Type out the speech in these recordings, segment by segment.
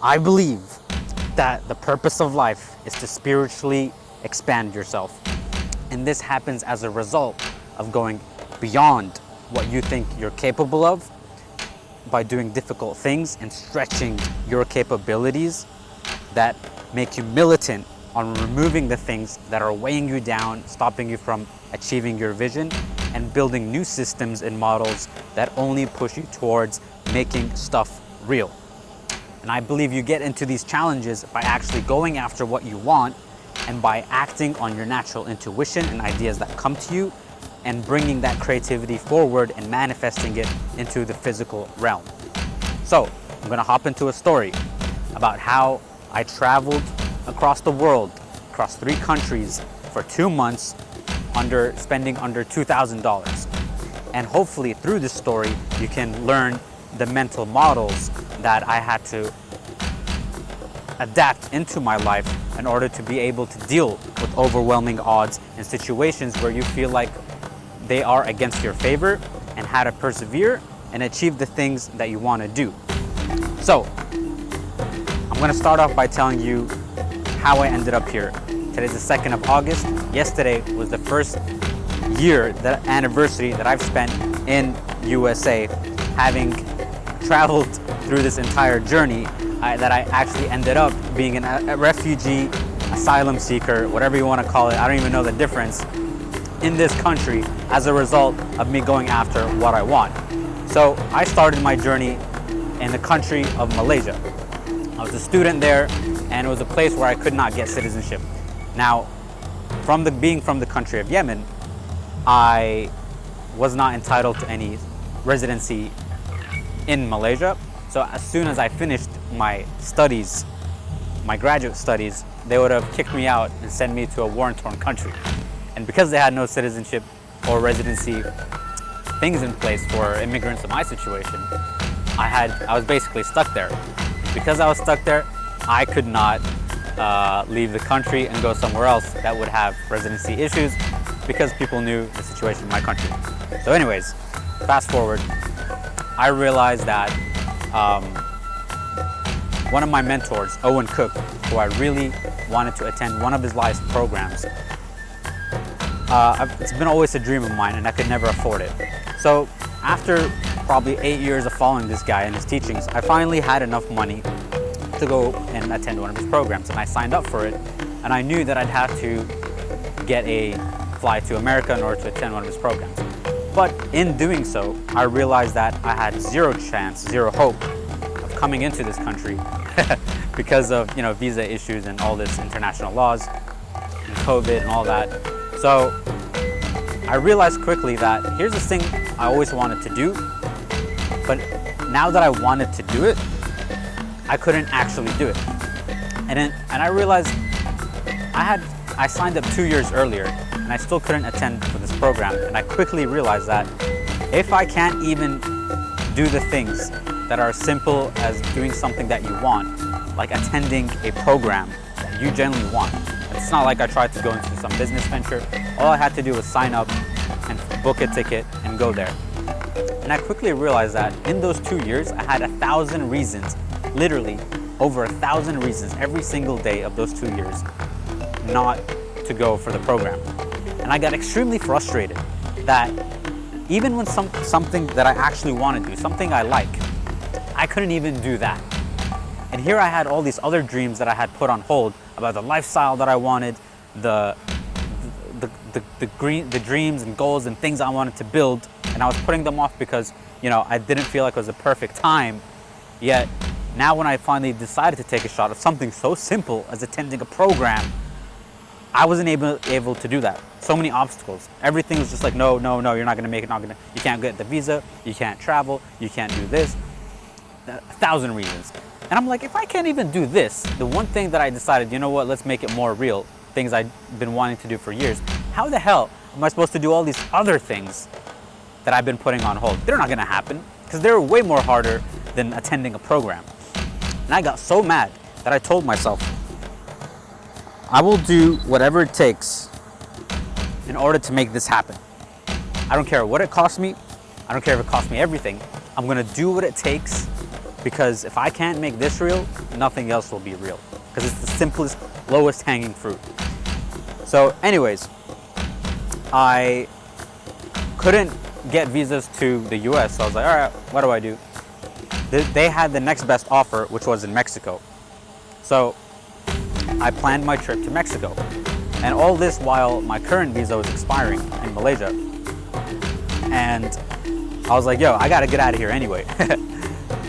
I believe that the purpose of life is to spiritually expand yourself. And this happens as a result of going beyond what you think you're capable of by doing difficult things and stretching your capabilities that make you militant on removing the things that are weighing you down, stopping you from achieving your vision, and building new systems and models that only push you towards making stuff real. And I believe you get into these challenges by actually going after what you want and by acting on your natural intuition and ideas that come to you and bringing that creativity forward and manifesting it into the physical realm. So I'm gonna hop into a story about how I traveled across the world, across 3 countries for 2 months, spending under $2,000. And hopefully through this story, you can learn the mental models that I had to adapt into my life in order to be able to deal with overwhelming odds in situations where you feel like they are against your favor, and how to persevere and achieve the things that you want to do. So I'm going to start off by telling you how I ended up here. Today's the 2nd of August. Yesterday was the first year, the anniversary that I've spent in USA, having traveled through this entire journey, that I actually ended up being a refugee, asylum seeker, whatever you want to call it. I don't even know the difference in this country as a result of me going after what I want. So I started my journey in the country of Malaysia. I was a student there, and it was a place where I could not get citizenship. Now, being from the country of Yemen, I was not entitled to any residency in Malaysia. So as soon as I finished my studies, my graduate studies, they would have kicked me out and sent me to a war-torn country. And because they had no citizenship or residency things in place for immigrants in my situation, I was basically stuck there. Because I was stuck there, I could not leave the country and go somewhere else that would have residency issues, because people knew the situation in my country. So anyways, fast forward, I realized that one of my mentors, Owen Cook, who I really wanted to attend one of his life's programs, it's been always a dream of mine, and I could never afford it. So after probably 8 years of following this guy and his teachings, I finally had enough money to go and attend one of his programs, and I signed up for it. And I knew that I'd have to get a flight to America in order to attend one of his programs. But in doing so, I realized that I had zero chance, zero hope of coming into this country because of, visa issues and all this international laws and COVID and all that. So I realized quickly that here's this thing I always wanted to do, but now that I wanted to do it, I couldn't actually do it. And I realized I signed up 2 years earlier, and I still couldn't attend for this program. And I quickly realized that if I can't even do the things that are simple as doing something that you want, like attending a program that you genuinely want. It's not like I tried to go into some business venture. All I had to do was sign up and book a ticket and go there. And I quickly realized that in those 2 years, I had 1,000 reasons, literally over 1,000 reasons every single day of those 2 years not to go for the program. And I got extremely frustrated that even when something that I actually want to do, something I like, I couldn't even do that. And here I had all these other dreams that I had put on hold about the lifestyle that I wanted, the dreams and goals and things I wanted to build, and I was putting them off because, I didn't feel like it was the perfect time. Yet now when I finally decided to take a shot of something so simple as attending a program, I wasn't able to do that. So many obstacles. Everything was just like, no, you're not gonna make it, you can't get the visa, you can't travel, you can't do this. 1,000 reasons. And I'm like, if I can't even do this, the one thing that I decided, let's make it more real, things I've been wanting to do for years, how the hell am I supposed to do all these other things that I've been putting on hold? They're not gonna happen, because they're way more harder than attending a program. And I got so mad that I told myself, I will do whatever it takes in order to make this happen. I don't care what it costs me. I don't care if it costs me everything. I'm gonna do what it takes because if I can't make this real, nothing else will be real, because it's the simplest, lowest hanging fruit. So anyways, I couldn't get visas to the US, so I was like, all right, what do I do? They had the next best offer, which was in Mexico. So I planned my trip to Mexico. And all this while my current visa was expiring in Malaysia. And I was like, yo, I gotta get out of here anyway.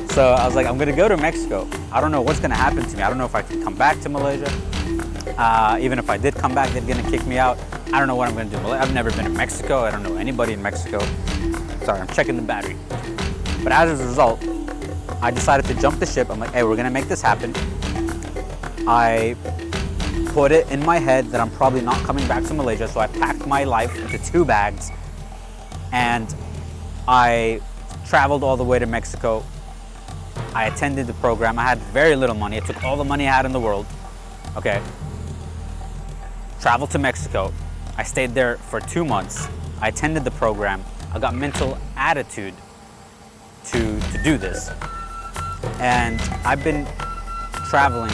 So I was like, I'm gonna go to Mexico. I don't know what's gonna happen to me. I don't know if I can come back to Malaysia. Even if I did come back, they're gonna kick me out. I don't know what I'm gonna do. I've never been to Mexico. I don't know anybody in Mexico. Sorry, I'm checking the battery. But as a result, I decided to jump the ship. I'm like, hey, we're gonna make this happen. I put it in my head that I'm probably not coming back to Malaysia, so I packed my life into 2 bags and I traveled all the way to Mexico. I attended the program. I had very little money. I took all the money I had in the world. Okay. Traveled to Mexico. I stayed there for 2 months. I attended the program. I got mental attitude to do this. And I've been traveling.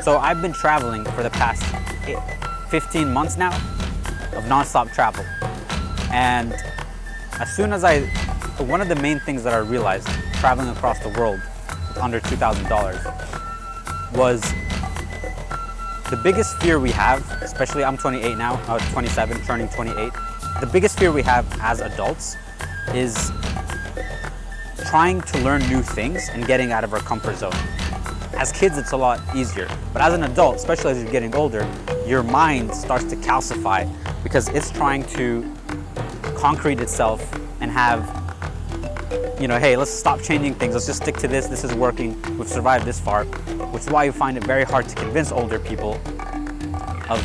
So I've been traveling for the past 15 months now of nonstop travel. And as soon as one of the main things that I realized traveling across the world with under $2,000 was the biggest fear we have, especially I'm 28 now, 27, turning 28. The biggest fear we have as adults is trying to learn new things and getting out of our comfort zone. As kids, it's a lot easier, but as an adult, especially as you're getting older, your mind starts to calcify because it's trying to concrete itself and have, hey, let's stop changing things. Let's just stick to this. This is working. We've survived this far, which is why you find it very hard to convince older people of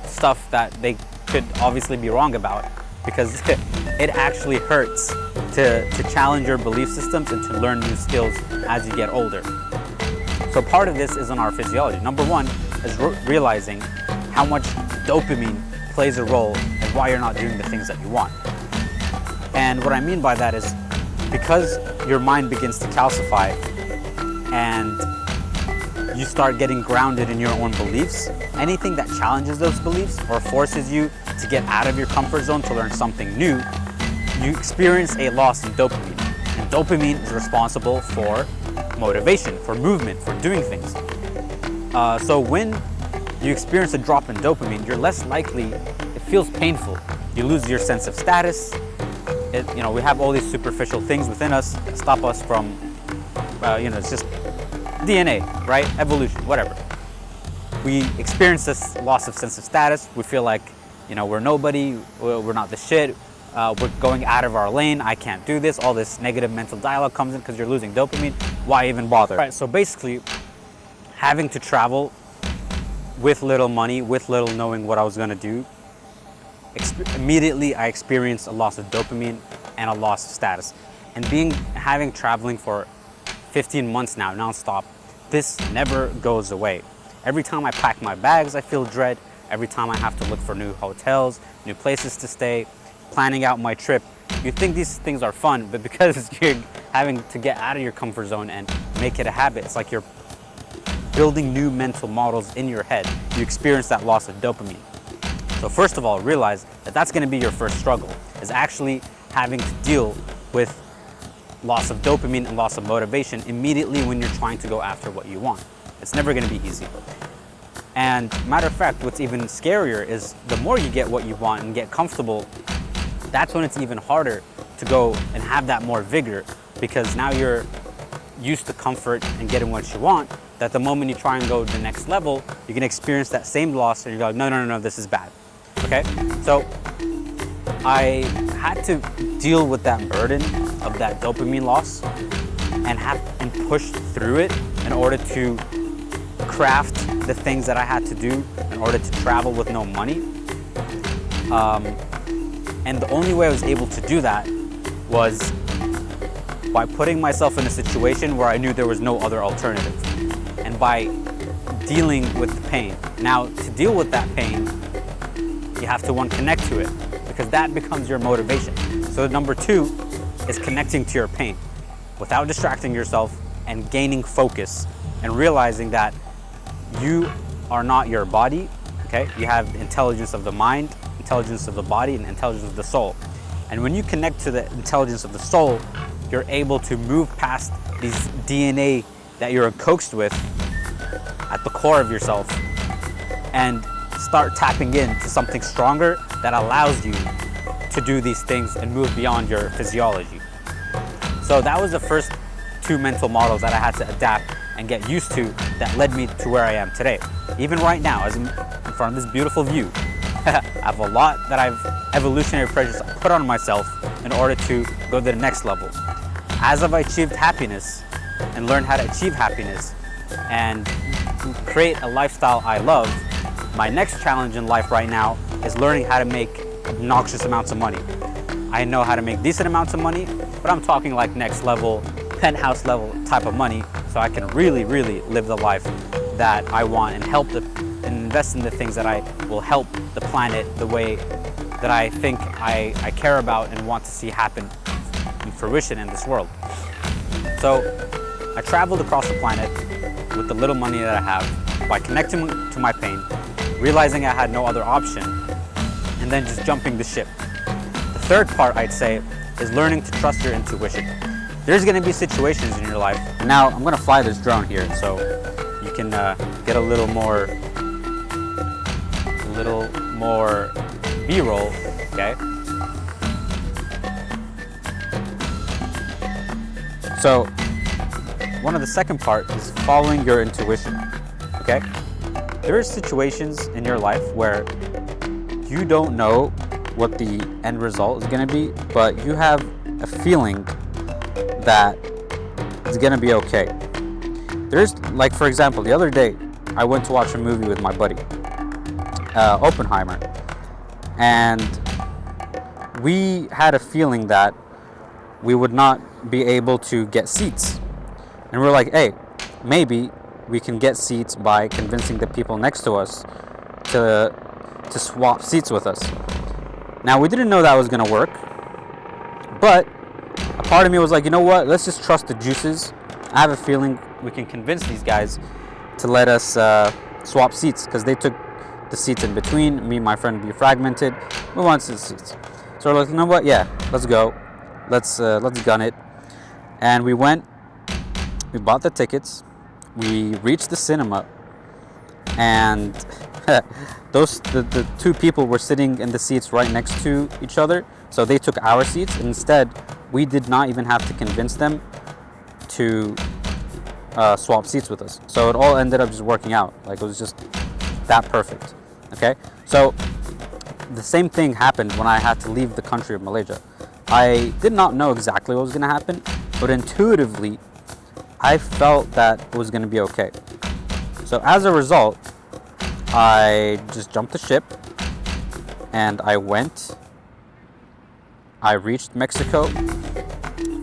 stuff that they could obviously be wrong about, because it actually hurts to challenge your belief systems and to learn new skills as you get older. So part of this is in our physiology. Number one is realizing how much dopamine plays a role in why you're not doing the things that you want. And what I mean by that is because your mind begins to calcify and you start getting grounded in your own beliefs, anything that challenges those beliefs or forces you to get out of your comfort zone to learn something new, you experience a loss in dopamine. And dopamine is responsible for motivation, for movement, for doing things. So when you experience a drop in dopamine, you're less likely, it feels painful. You lose your sense of status. We have all these superficial things within us that stop us from, it's just DNA, right? Evolution, whatever. We experience this loss of sense of status. We feel like, we're nobody, we're not the shit. We're going out of our lane. I can't do this. All this negative mental dialogue comes in because you're losing dopamine. Why even bother? Right, so basically, having to travel with little money, with little knowing what I was going to do, immediately I experienced a loss of dopamine and a loss of status. And having traveling for 15 months now, nonstop, this never goes away. Every time I pack my bags, I feel dread. Every time I have to look for new hotels, new places to stay, planning out my trip. You think these things are fun, but because you're having to get out of your comfort zone and make it a habit, it's like you're building new mental models in your head. You experience that loss of dopamine. So first of all, realize that that's going to be your first struggle, is actually having to deal with loss of dopamine and loss of motivation immediately when you're trying to go after what you want. It's never going to be easy. And matter of fact, what's even scarier is the more you get what you want and get comfortable, that's when it's even harder to go and have that more vigor, because now you're used to comfort and getting what you want, that the moment you try and go to the next level, you're gonna experience that same loss and you're like, no, this is bad, okay? So I had to deal with that burden of that dopamine loss and push through it in order to craft the things that I had to do in order to travel with no money. And the only way I was able to do that was by putting myself in a situation where I knew there was no other alternative, and by dealing with the pain. Now, to deal with that pain, you have to, one, connect to it, because that becomes your motivation. So number two is connecting to your pain without distracting yourself, and gaining focus and realizing that you are not your body, okay? You have the intelligence of the mind, intelligence of the body, and intelligence of the soul. And when you connect to the intelligence of the soul, you're able to move past these DNA that you're coaxed with at the core of yourself and start tapping into something stronger that allows you to do these things and move beyond your physiology. So that was the first two mental models that I had to adapt and get used to that led me to where I am today. Even right now, as I'm in front of this beautiful view, I have a lot that evolutionary pressures I put on myself in order to go to the next level. As I've achieved happiness and learned how to achieve happiness and create a lifestyle I love, my next challenge in life right now is learning how to make obnoxious amounts of money. I know how to make decent amounts of money, but I'm talking like next level, penthouse level type of money, so I can really, really live the life that I want and and invest in the things that I will help the planet the way that I think I care about and want to see happen in fruition in this world. So I traveled across the planet with the little money that I have by connecting to my pain, realizing I had no other option, and then just jumping the ship. The third part, I'd say, is learning to trust your intuition. There's going to be situations in your life. And now I'm going to fly this drone here so you can get a little more B-roll, okay? So one of the second part is following your intuition, okay? There are situations in your life where you don't know what the end result is going to be, but you have a feeling that it's going to be okay. There's, like, for example, the other day I went to watch a movie with my buddy, Oppenheimer, and we had a feeling that we would not be able to get seats. And we're like, hey, maybe we can get seats by convincing the people next to us to swap seats with us. Now, we didn't know that was going to work, but a part of me was like, you know what, let's just trust the juices. I have a feeling we can convince these guys to let us swap seats, because they took the seats in between. Me and my friend would be fragmented. We want the seats. So we're like, you know what, yeah, let's go. Let's gun it. And we went, we bought the tickets, we reached the cinema, and the two people were sitting in the seats right next to each other, so they took our seats. Instead, we did not even have to convince them to swap seats with us. So it all ended up just working out. Like, it was just that perfect. Okay? So the same thing happened when I had to leave the country of Malaysia. I did not know exactly what was going to happen, but intuitively, I felt that it was going to be okay. So as a result, I just jumped the ship and I went. I reached Mexico.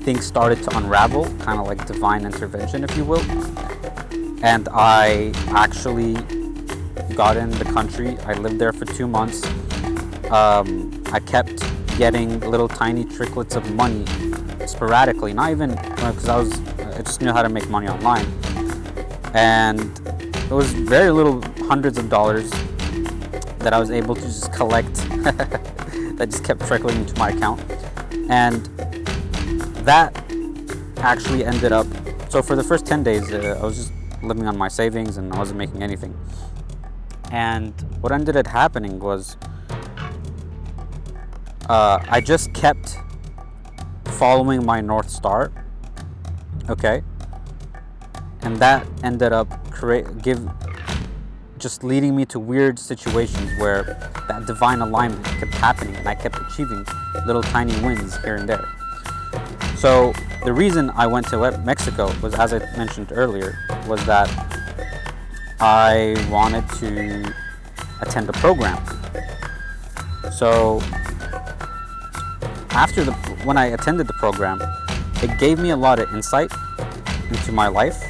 Things started to unravel, kind of like divine intervention, if you will. And I actually got in the country. I lived there for 2 months. I kept getting little tiny tricklets of money sporadically, not even because I just knew how to make money online. And it was very little, hundreds of dollars that I was able to just collect that just kept trickling into my account. And that actually ended up, so for the first 10 days, I was just living on my savings and I wasn't making anything. And what ended up happening was I just kept following my North Star, okay? And that ended up just leading me to weird situations where that divine alignment kept happening and I kept achieving little tiny wins here and there. So the reason I went to Mexico was, as I mentioned earlier, was that I wanted to attend a program. So when I attended the program, it gave me a lot of insight into my life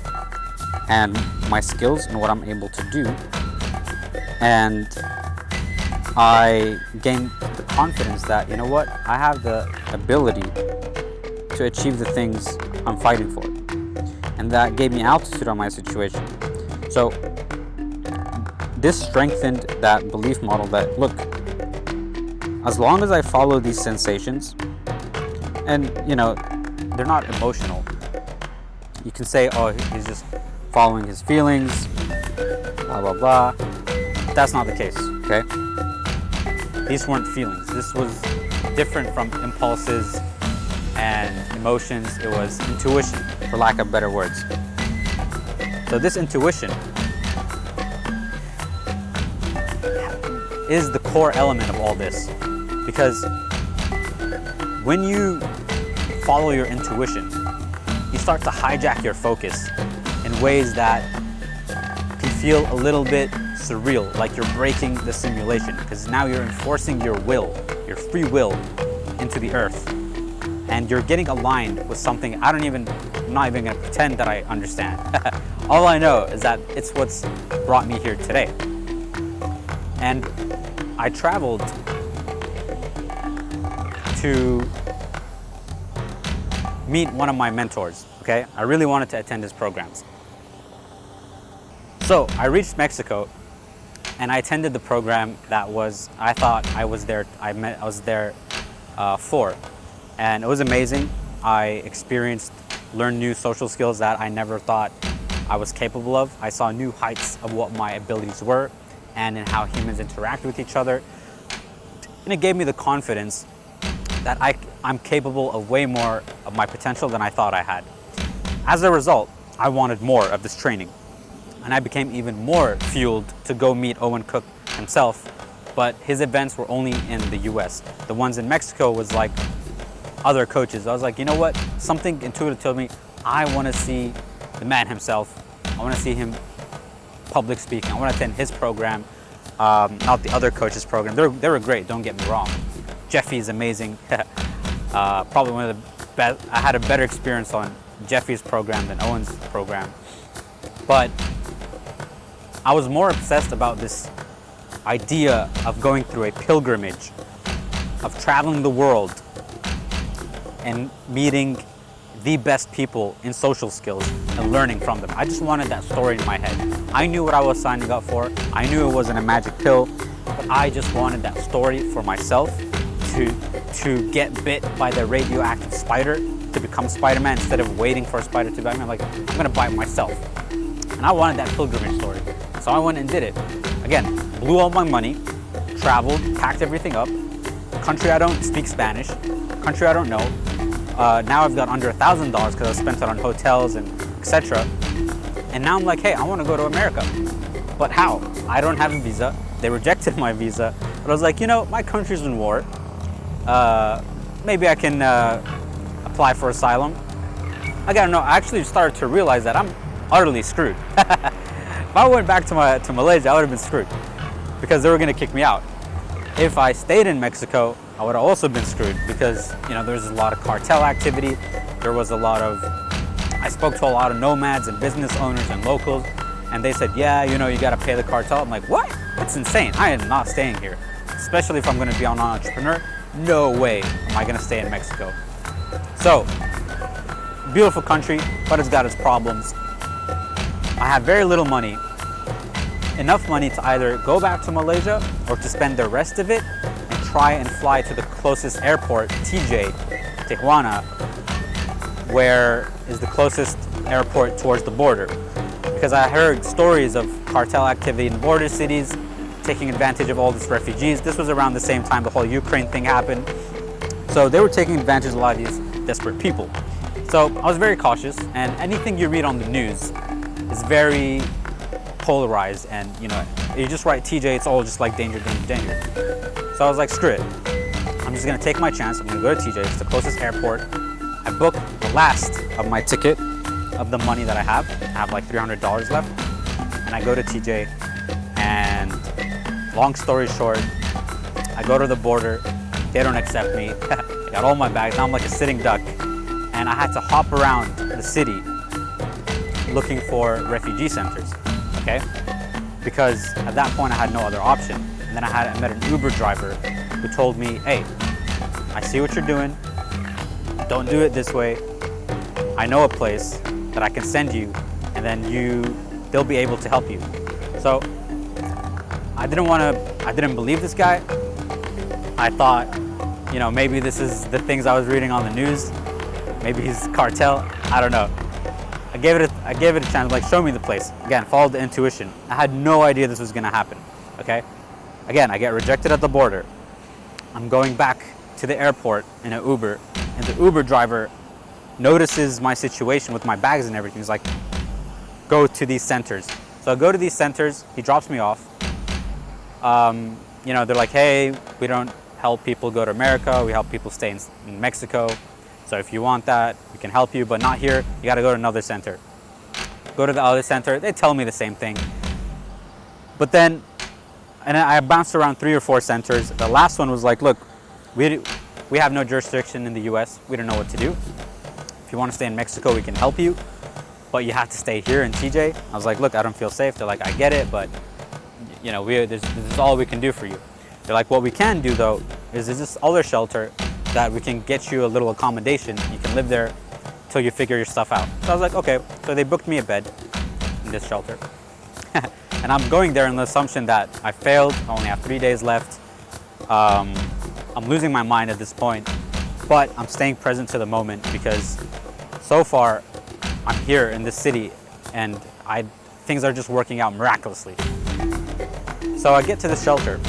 and my skills and what I'm able to do. And I gained the confidence that, you know what, I have the ability to achieve the things I'm fighting for. and that gave me altitude on my situation. So this strengthened that belief model that, look, as long as I follow these sensations, and they're not emotional. You can say, oh, he's just following his feelings, blah, blah, blah. That's not the case, okay? These weren't feelings. This was different from impulses and emotions. It was intuition, for lack of better words. So this intuition is the core element of all this, because when you follow your intuition, you start to hijack your focus in ways that can feel a little bit surreal, like you're breaking the simulation, because now you're enforcing your will, your free will, into the earth, and you're getting aligned with something I'm not even gonna pretend that I understand. All I know is that it's what's brought me here today. And I traveled to meet one of my mentors, okay? I really wanted to attend his programs. So I reached Mexico and I attended the program that I thought I was there for. And it was amazing. I learned new social skills that I never thought I was capable of. I saw new heights of what my abilities were and in how humans interact with each other. And it gave me the confidence that I'm capable of way more of my potential than I thought I had. As a result, I wanted more of this training. And I became even more fueled to go meet Owen Cook himself, but his events were only in the US. The ones in Mexico was like other coaches. I was like, you know what? Something intuitive told me, I want to see the man himself. I want to see him public speaking. I want to attend his program, not the other coaches' program. They were great, don't get me wrong. Jeffy is amazing. Probably one of the best. I had a better experience on Jeffy's program than Owen's program. But I was more obsessed about this idea of going through a pilgrimage, of traveling the world and meeting the best people in social skills and learning from them. I just wanted that story in my head. I knew what I was signing up for. I knew it wasn't a magic pill, but I just wanted that story for myself, to get bit by the radioactive spider, to become Spider-Man instead of waiting for a spider to bite me. I'm like, I'm gonna bite myself. And I wanted that pilgrimage story. So I went and did it. Again, blew all my money, traveled, packed everything up. Country I don't speak Spanish, country I don't know. Now I've got under $1,000 because I spent it on hotels and etc. And now I'm like, hey, I want to go to America. But how? I don't have a visa. They rejected my visa. But I was like, my country's in war. Maybe I can apply for asylum. I gotta know, I actually started to realize that I'm utterly screwed. If I went back to Malaysia, I would have been screwed because they were gonna kick me out. If I stayed in Mexico, I would have also been screwed because, there's a lot of cartel activity. There was I spoke to a lot of nomads and business owners and locals, and they said, yeah, you gotta pay the cartel. I'm like, what? That's insane. I am not staying here, especially if I'm gonna be an entrepreneur. No way am I gonna stay in Mexico. So, beautiful country, but it's got its problems. I have very little money, enough money to either go back to Malaysia or to spend the rest of it and try and fly to the closest airport, TJ, Tijuana, where is the closest airport towards the border. Because I heard stories of cartel activity in border cities, taking advantage of all these refugees. This was around the same time the whole Ukraine thing happened. So they were taking advantage of a lot of these desperate people. So I was very cautious, and anything you read on the news is very polarized, and you just write TJ, it's all just like danger, danger, danger. So I was like, screw it. I'm just gonna take my chance. I'm gonna go to TJ, it's the closest airport. I booked the last of my ticket of the money that I have. I have like $300 left. And I go to TJ, and long story short, I go to the border, they don't accept me. I got all my bags, now I'm like a sitting duck. And I had to hop around the city looking for refugee centers, okay? Because at that point I had no other option. And then I met an Uber driver who told me, hey, I see what you're doing. Don't do it this way. I know a place. that I can send you, and then they'll be able to help you. So I didn't believe this guy. I thought, maybe this is the things I was reading on the news. Maybe he's cartel. I don't know. I gave it a chance, like, show me the place. Again, followed the intuition. I had no idea this was gonna happen, okay? Again, I get rejected at the border. I'm going back to the airport in an Uber, and the Uber driver notices my situation with my bags and everything. He's like, go to these centers. So I go to these centers, he drops me off. They're like, hey, we don't help people go to America, we help people stay in Mexico. So if you want that, we can help you, but not here. You gotta go to another center. Go to the other center, they tell me the same thing. But then, and I bounced around 3 or 4 centers. The last one was like, look, we have no jurisdiction in the US. We don't know what to do. If you want to stay in Mexico, we can help you, but you have to stay here in TJ. I was like, look, I don't feel safe. They're like, I get it, but this is all we can do for you. They're like, what we can do though, is there's this other shelter that we can get you a little accommodation. You can live there till you figure your stuff out. So I was like, okay. So they booked me a bed in this shelter. And I'm going there in the assumption that I failed. I only have 3 days left. I'm losing my mind at this point, but I'm staying present to the moment because so far I'm here in this city and things are just working out miraculously. So I get to the shelter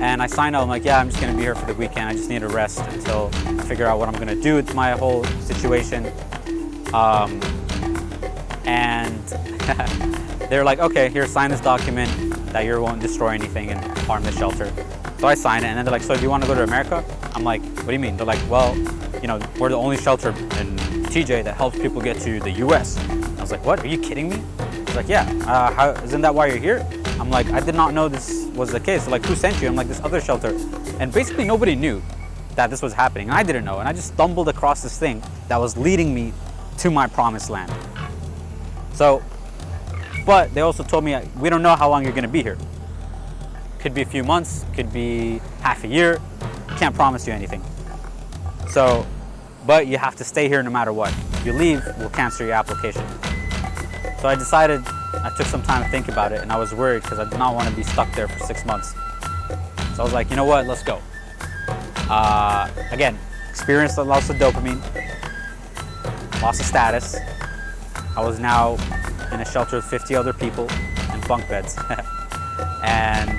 and I sign up. I'm like, yeah, I'm just gonna be here for the weekend. I just need to rest until I figure out what I'm gonna do with my whole situation. And they're like, okay, here, sign this document that you won't destroy anything and harm the shelter. So I sign it, and then they're like, so do you want to go to America? I'm like, what do you mean? They're like, well, we're the only shelter in TJ that helps people get to the US. I was like, what? Are you kidding me? He's like, yeah, isn't that why you're here? I'm like, I did not know this was the case. They're like, who sent you? I'm like, this other shelter. And basically nobody knew that this was happening. And I didn't know. And I just stumbled across this thing that was leading me to my promised land. So, but they also told me, we don't know how long you're gonna be here. Could be a few months, could be half a year. Can't promise you anything. So, but you have to stay here no matter what. If you leave, we'll cancel your application. So I decided, I took some time to think about it, and I was worried because I did not want to be stuck there for 6 months. So I was like, you know what, let's go. Again, experienced a loss of dopamine, loss of status. I was now in a shelter with 50 other people in bunk beds. And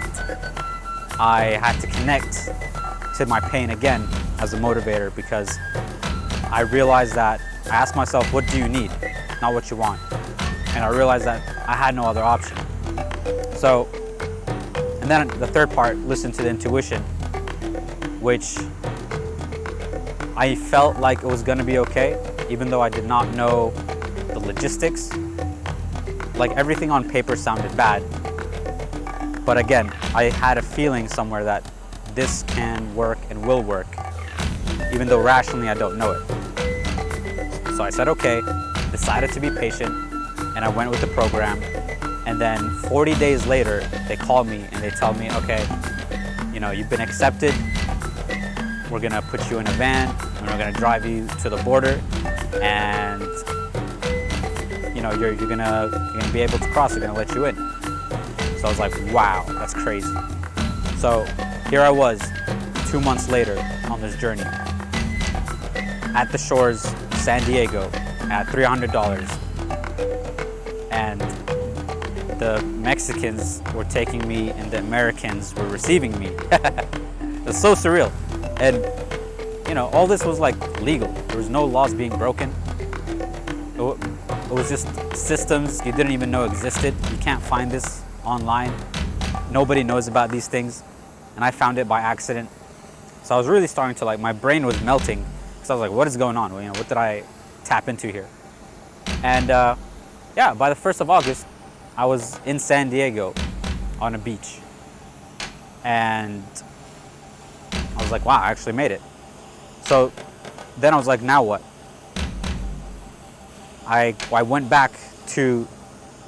I had to connect to my pain again as a motivator because I realized that I asked myself, what do you need? Not what you want. And I realized that I had no other option. So, and then the third part, listen to the intuition, which I felt like it was gonna be okay, even though I did not know the logistics. Like everything on paper sounded bad. But again, I had a feeling somewhere that this can work and will work, even though rationally I don't know it. So I said, okay, decided to be patient, and I went with the program. And then 40 days later, they call me and they tell me, okay, you've been accepted. We're gonna put you in a van and we're gonna drive you to the border, and you're gonna be able to cross. They're gonna let you in. So I was like, wow, that's crazy. So here I was 2 months later on this journey at the shores, San Diego, at $300. And the Mexicans were taking me and the Americans were receiving me. It's so surreal. And all this was like legal. There was no laws being broken. It was just systems you didn't even know existed. You can't find this online. Nobody knows about these things. And I found it by accident. So I was really starting to my brain was melting. So I was like, what is going on? What did I tap into here? And yeah, by the 1st of August, I was in San Diego on a beach. And I was like, wow, I actually made it. So then I was like, now what? I went back to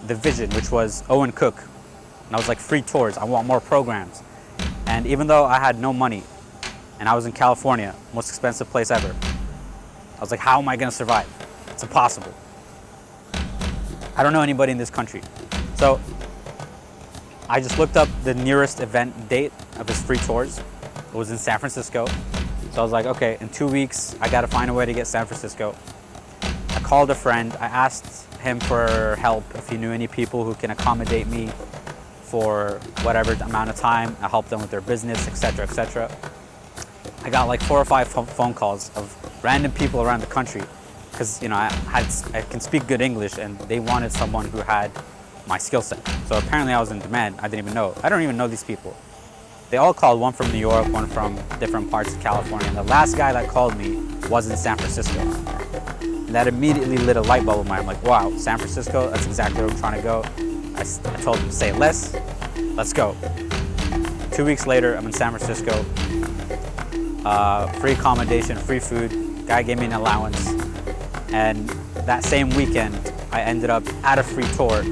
the vision, which was Owen Cook. And I was like, free tours, I want more programs. And even though I had no money and I was in California, most expensive place ever, I was like, how am I gonna survive? It's impossible. I don't know anybody in this country. So I just looked up the nearest event date of his free tours. It was in San Francisco. So I was like, okay, in 2 weeks, I gotta find a way to get San Francisco. I called a friend. I asked him for help if he knew any people who can accommodate me for whatever amount of time. I helped them with their business, etc., etc. I got like 4 or 5 phone calls of random people around the country because, you know, I can speak good English and they wanted someone who had my skill set. So apparently I was in demand. I didn't even know. I don't even know these people. They all called, one from New York, one from different parts of California. And the last guy that called me was in San Francisco. And that immediately lit a light bulb in my mind. I'm like, wow, San Francisco, that's exactly where I'm trying to go. I told him, say less, let's go. 2 weeks later, I'm in San Francisco. Free accommodation, free food. Guy gave me an allowance. And that same weekend, I ended up at a free tour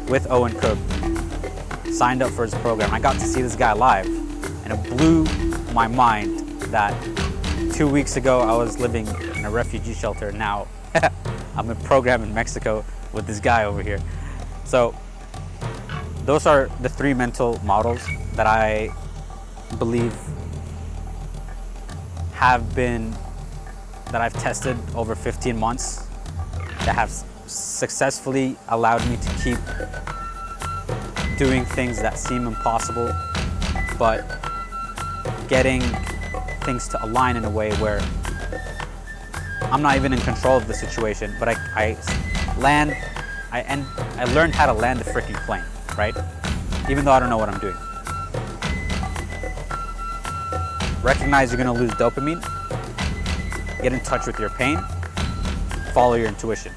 with Owen Cook. Signed up for his program. I got to see this guy live, and it blew my mind that 2 weeks ago I was living in a refugee shelter. Now I'm in a program in Mexico with this guy over here. So those are the 3 mental models that I believe that I've tested over 15 months that have successfully allowed me to keep doing things that seem impossible, but getting things to align in a way where I'm not even in control of the situation, but I learned how to land the freaking plane, right? Even though I don't know what I'm doing. Recognize you're gonna lose dopamine, get in touch with your pain, follow your intuition.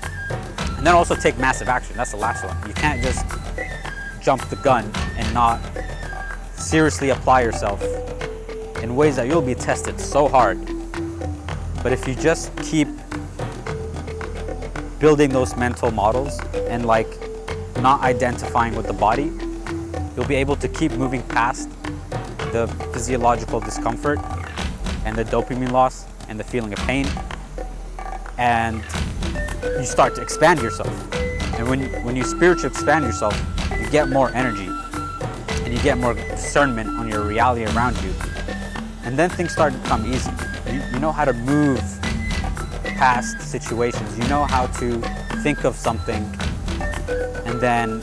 And then also take massive action. That's the last one. You can't just jump the gun and not seriously apply yourself in ways that you'll be tested so hard. But if you just keep building those mental models and like not identifying with the body, you'll be able to keep moving past the physiological discomfort and the dopamine loss and the feeling of pain, and you start to expand yourself. And when you spiritually expand yourself, you get more energy and you get more discernment on your reality around you. And then things start to become easy. You know how to move past situations. You know how to think of something and then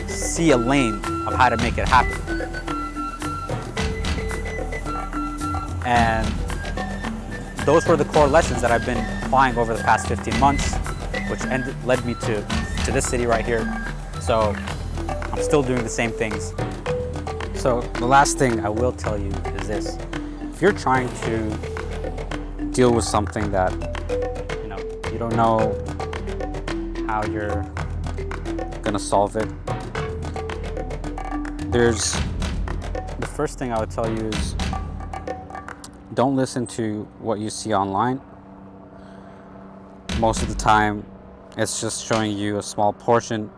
see a lane of how to make it happen. And those were the core lessons that I've been applying over the past 15 months, which led me to this city right here. So I'm still doing the same things. So the last thing I will tell you is this. If you're trying to deal with something that, you don't know how you're gonna solve it, the first thing I would tell you is don't listen to what you see online. Most of the time, it's just showing you a small portion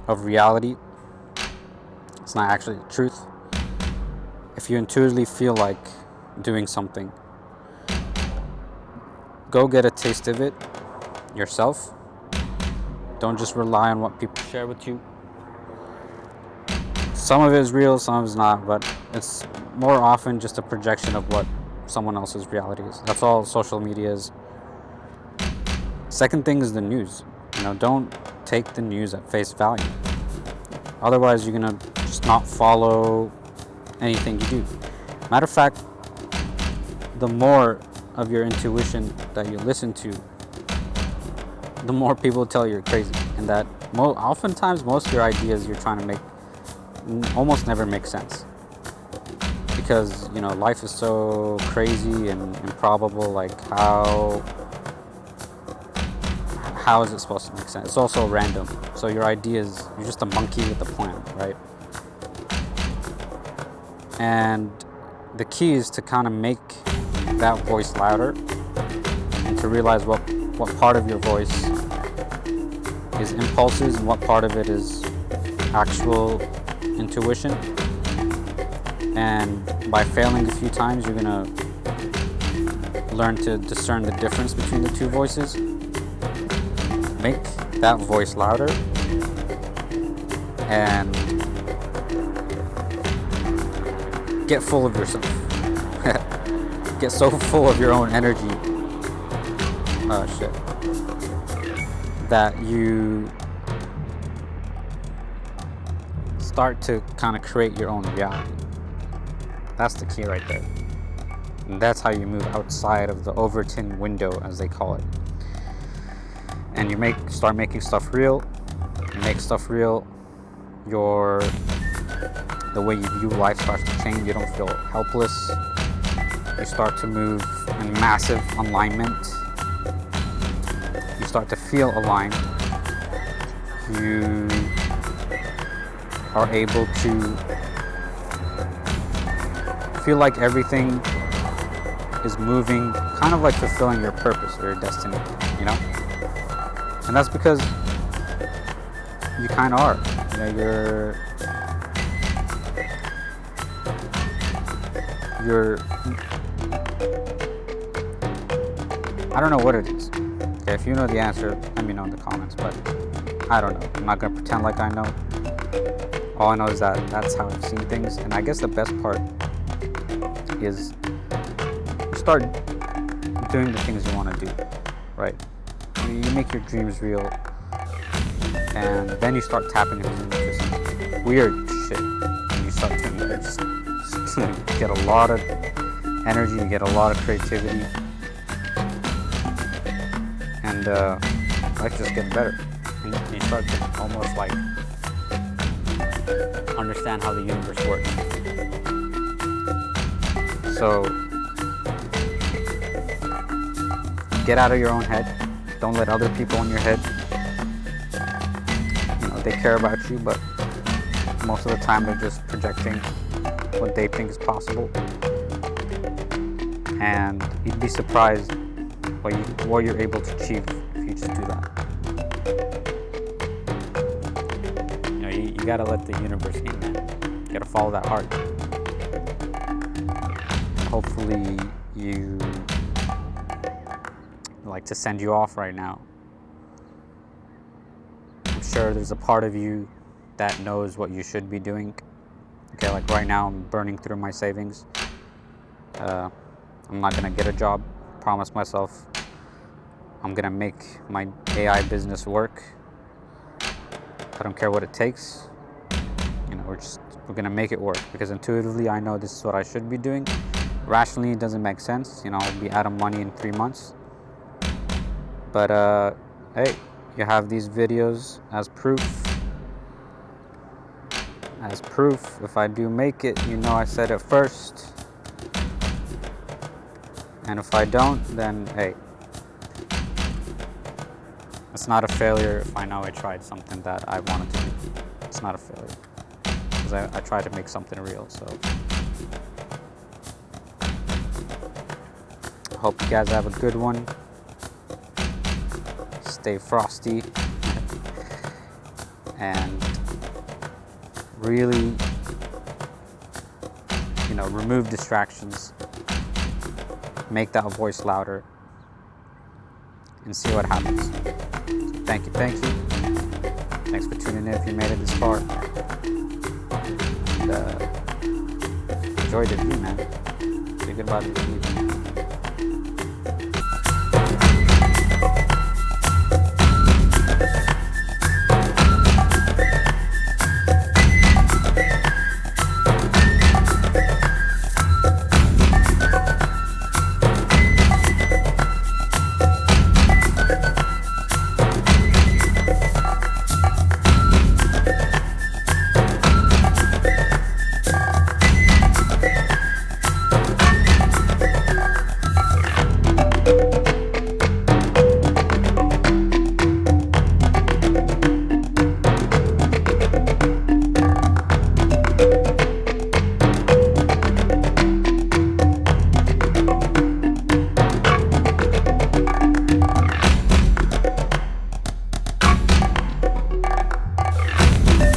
of reality. It's not actually the truth. If you intuitively feel like doing something, go get a taste of it yourself. Don't just rely on what people share with you. Some of it is real, some of it is not, but it's more often just a projection of what someone else's reality is. That's all social media is. Second thing is the news. Don't take the news at face value. Otherwise, you're gonna just not follow anything you do. Matter of fact, the more of your intuition that you listen to, the more people tell you you're crazy, and that oftentimes most of your ideas you're trying to make almost never make sense, because life is so crazy and improbable. Like how is it supposed to make sense? It's also random. So your ideas, you're just a monkey with a plan, right? And the key is to kind of make that voice louder and to realize what part of your voice is impulses and what part of it is actual intuition. And by failing a few times, you're gonna learn to discern the difference between the two voices. make that voice louder and get full of yourself. Get so full of your own energy. That you start to kind of create your own reality. That's the key right there. And that's how you move outside of the Overton window, as they call it. And you start making stuff real. You make stuff real. The way you view life starts to change. You don't feel helpless. You start to move in massive alignment. You start to feel aligned. You are able to feel like everything is moving, kind of like fulfilling your purpose or your destiny, you know? And that's because you kind of are. You know, you're I don't know what it is. Okay, if you know the answer, let me know in the comments, but I don't know. I'm not gonna pretend like I know. All I know is that that's how I've seen things. And I guess the best part is you start doing the things you want to do, right? You make your dreams real, and then you start tapping into some weird shit. And you start to just get a lot of energy, you get a lot of creativity, and life just gets better. And you start to almost like understand how the universe works. So get out of your own head. Don't let other people in your head, you know, they care about you, but most of the time they're just projecting what they think is possible. And you'd be surprised what you're able to achieve if you just do that. You know, you gotta let the universe in, man. You gotta follow that heart. Hopefully you like to send you off right now. I'm sure there's a part of you that knows what you should be doing. Okay, like right now I'm burning through my savings. I'm not gonna get a job. Promise myself I'm gonna make my AI business work. I don't care what it takes. You know, we're gonna make it work, because intuitively I know this is what I should be doing. Rationally it doesn't make sense. You know, I'll be out of money in 3 months. But hey, you have these videos as proof. As proof, if I do make it, you know I said it first. And if I don't, then hey, it's not a failure if I know I tried something that I wanted to do. It's not a failure, because I tried to make something real. So I hope you guys have a good one. Stay frosty and really, you know, remove distractions, make that voice louder, and see what happens. So thank you. Thanks for tuning in if you made it this far. And enjoy the view, man. Say goodbye to the view.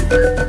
you.